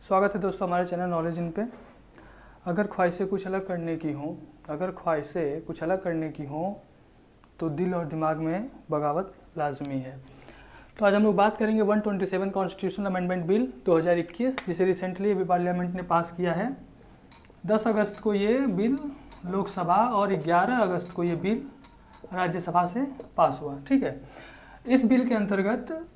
स्वागत है दोस्तों हमारे चैनल नॉलेज इन पे। अगर ख्वाहिशें कुछ अलग करने की हों तो दिल और दिमाग में बगावत लाजमी है। तो आज हम लोग बात करेंगे 127 कॉन्स्टिट्यूशनल अमेंडमेंट बिल 2021, जिसे रिसेंटली अभी पार्लियामेंट ने पास किया है। 10 अगस्त को ये बिल लोकसभा और 11 अगस्त को ये बिल राज्यसभा से पास हुआ। ठीक है, इस बिल के अंतर्गत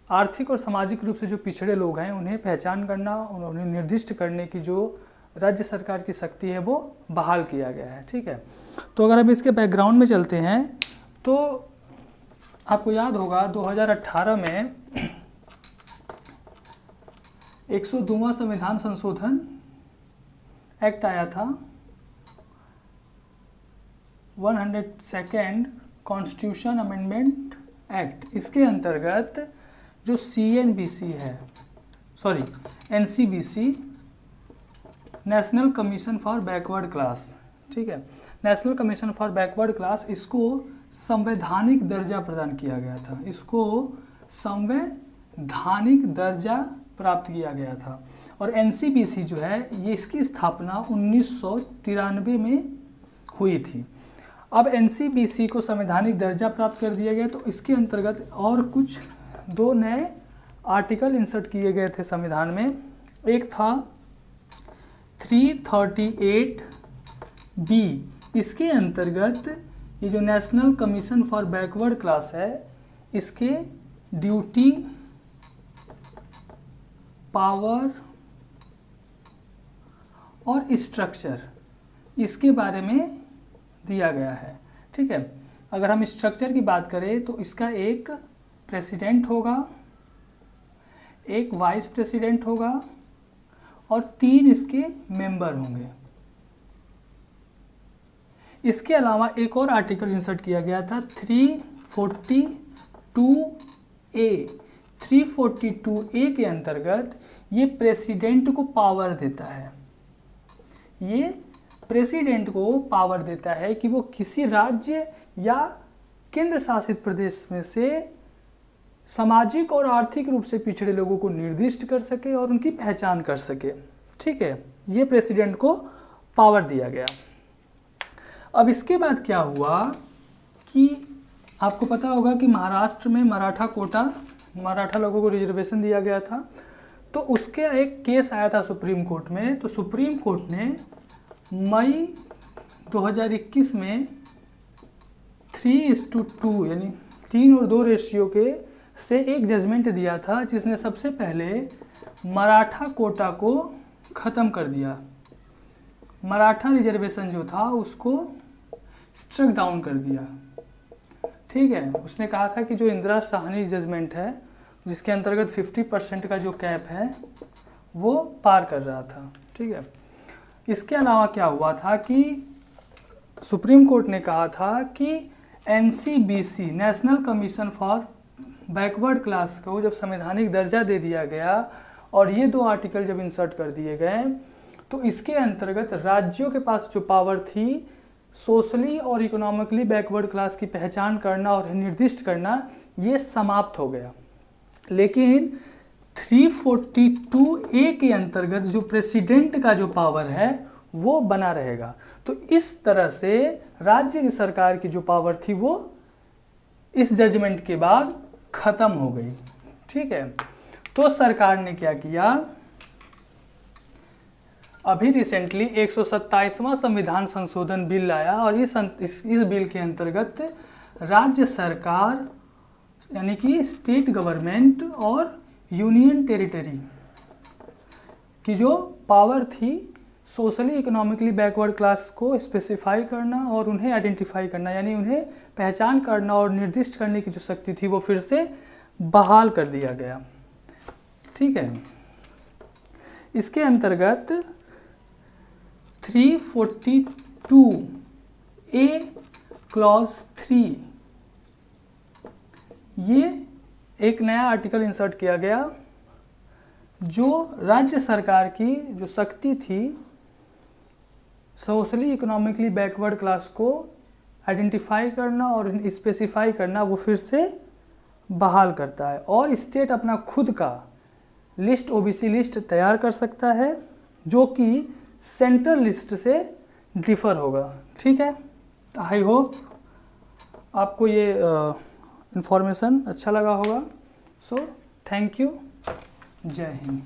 आर्थिक और सामाजिक रूप से जो पिछड़े लोग हैं उन्हें पहचान करना और उन्हें निर्दिष्ट करने की जो राज्य सरकार की शक्ति है वो बहाल किया गया है। ठीक है, तो अगर अब इसके बैकग्राउंड में चलते हैं तो आपको याद होगा 2018 में 102वां संविधान संशोधन एक्ट आया था, 102nd कॉन्स्टिट्यूशन अमेंडमेंट एक्ट। इसके अंतर्गत जो NCBC national commission for backward class, ठीक है, national commission for backward class, इसको संवैधानिक दर्जा प्रदान किया गया था। इसको संवैधानिक दर्जा प्राप्त किया गया था। और NCBC जो है ये इसकी स्थापना 1993 में हुई थी। अब NCBC को संवैधानिक दर्जा प्राप्त कर दिया गया, तो इसके अंतर्गत और कुछ 2 नए आर्टिकल इंसर्ट किए गए थे संविधान में। एक था 338B। इसके अंतर्गत ये जो national commission for backward class है, इसके ड्यूटी, पावर और स्ट्रक्चर, इसके बारे में दिया गया है। ठीक है, अगर हम स्ट्रक्चर की बात करें तो इसका एक प्रेसिडेंट होगा, एक वाइस प्रेसिडेंट होगा और 3 इसके मेंबर होंगे। इसके अलावा एक और आर्टिकल इंसर्ट किया गया था 342A। 342A के अंतर्गत ये प्रेसिडेंट को पावर देता है, ये प्रेसिडेंट को पावर देता है कि वो किसी राज्य या केंद्र शासित प्रदेश में से सामाजिक और आर्थिक रूप से पिछड़े लोगों को निर्दिष्ट कर सके और उनकी पहचान कर सके। ठीक है, ये प्रेसिडेंट को पावर दिया गया। अब इसके बाद क्या हुआ कि आपको पता होगा कि महाराष्ट्र में मराठा लोगों को रिजर्वेशन दिया गया था, तो उसके एक केस आया था सुप्रीम कोर्ट में। तो सुप्रीम कोर्ट ने मई 2021 में 3:2 यानी 3 और 2 रेशियो के से एक जजमेंट दिया था, जिसने सबसे पहले मराठा कोटा को ख़त्म कर दिया। मराठा रिजर्वेशन जो था उसको स्ट्रक डाउन कर दिया। ठीक है, उसने कहा था कि जो इंदिरा साहनी जजमेंट है, जिसके अंतर्गत 50% का जो कैप है वो पार कर रहा था। ठीक है, इसके अलावा क्या हुआ था कि सुप्रीम कोर्ट ने कहा था कि NCBC national commission for backward class को जब संवैधानिक दर्जा दे दिया गया और ये 2 आर्टिकल जब इंसर्ट कर दिए गए, तो इसके अंतर्गत राज्यों के पास जो पावर थी सोशली और इकोनॉमिकली बैकवर्ड क्लास की पहचान करना और निर्दिष्ट करना, ये समाप्त हो गया। लेकिन 342A के अंतर्गत जो प्रेसिडेंट का जो पावर है वो बना रहेगा। तो इस तरह से राज्य की सरकार की जो पावर थी वो इस जजमेंट के बाद खत्म हो गई। ठीक है, तो सरकार ने क्या किया, अभी रिसेंटली 127वां संविधान संशोधन बिल लाया और इस बिल के अंतर्गत राज्य सरकार यानी कि स्टेट गवर्नमेंट और यूनियन टेरिटरी की जो पावर थी सोशली इकोनॉमिकली बैकवर्ड क्लास को स्पेसिफाई करना और उन्हें आइडेंटिफाई करना, यानी उन्हें पहचान करना और निर्दिष्ट करने की जो शक्ति थी वो फिर से बहाल कर दिया गया। ठीक है, इसके अंतर्गत 342A क्लॉज 3 ये एक नया आर्टिकल इंसर्ट किया गया, जो राज्य सरकार की जो शक्ति थी सोशली इकोनॉमिकली बैकवर्ड क्लास को आइडेंटिफाई करना और स्पेसिफाई करना, वो फिर से बहाल करता है। और स्टेट अपना खुद का लिस्ट ओबीसी लिस्ट तैयार कर सकता है जो कि सेंट्रल लिस्ट से डिफर होगा। ठीक है, तो आई होप आपको ये इंफॉर्मेशन अच्छा लगा होगा। सो थैंक यू, जय हिंद।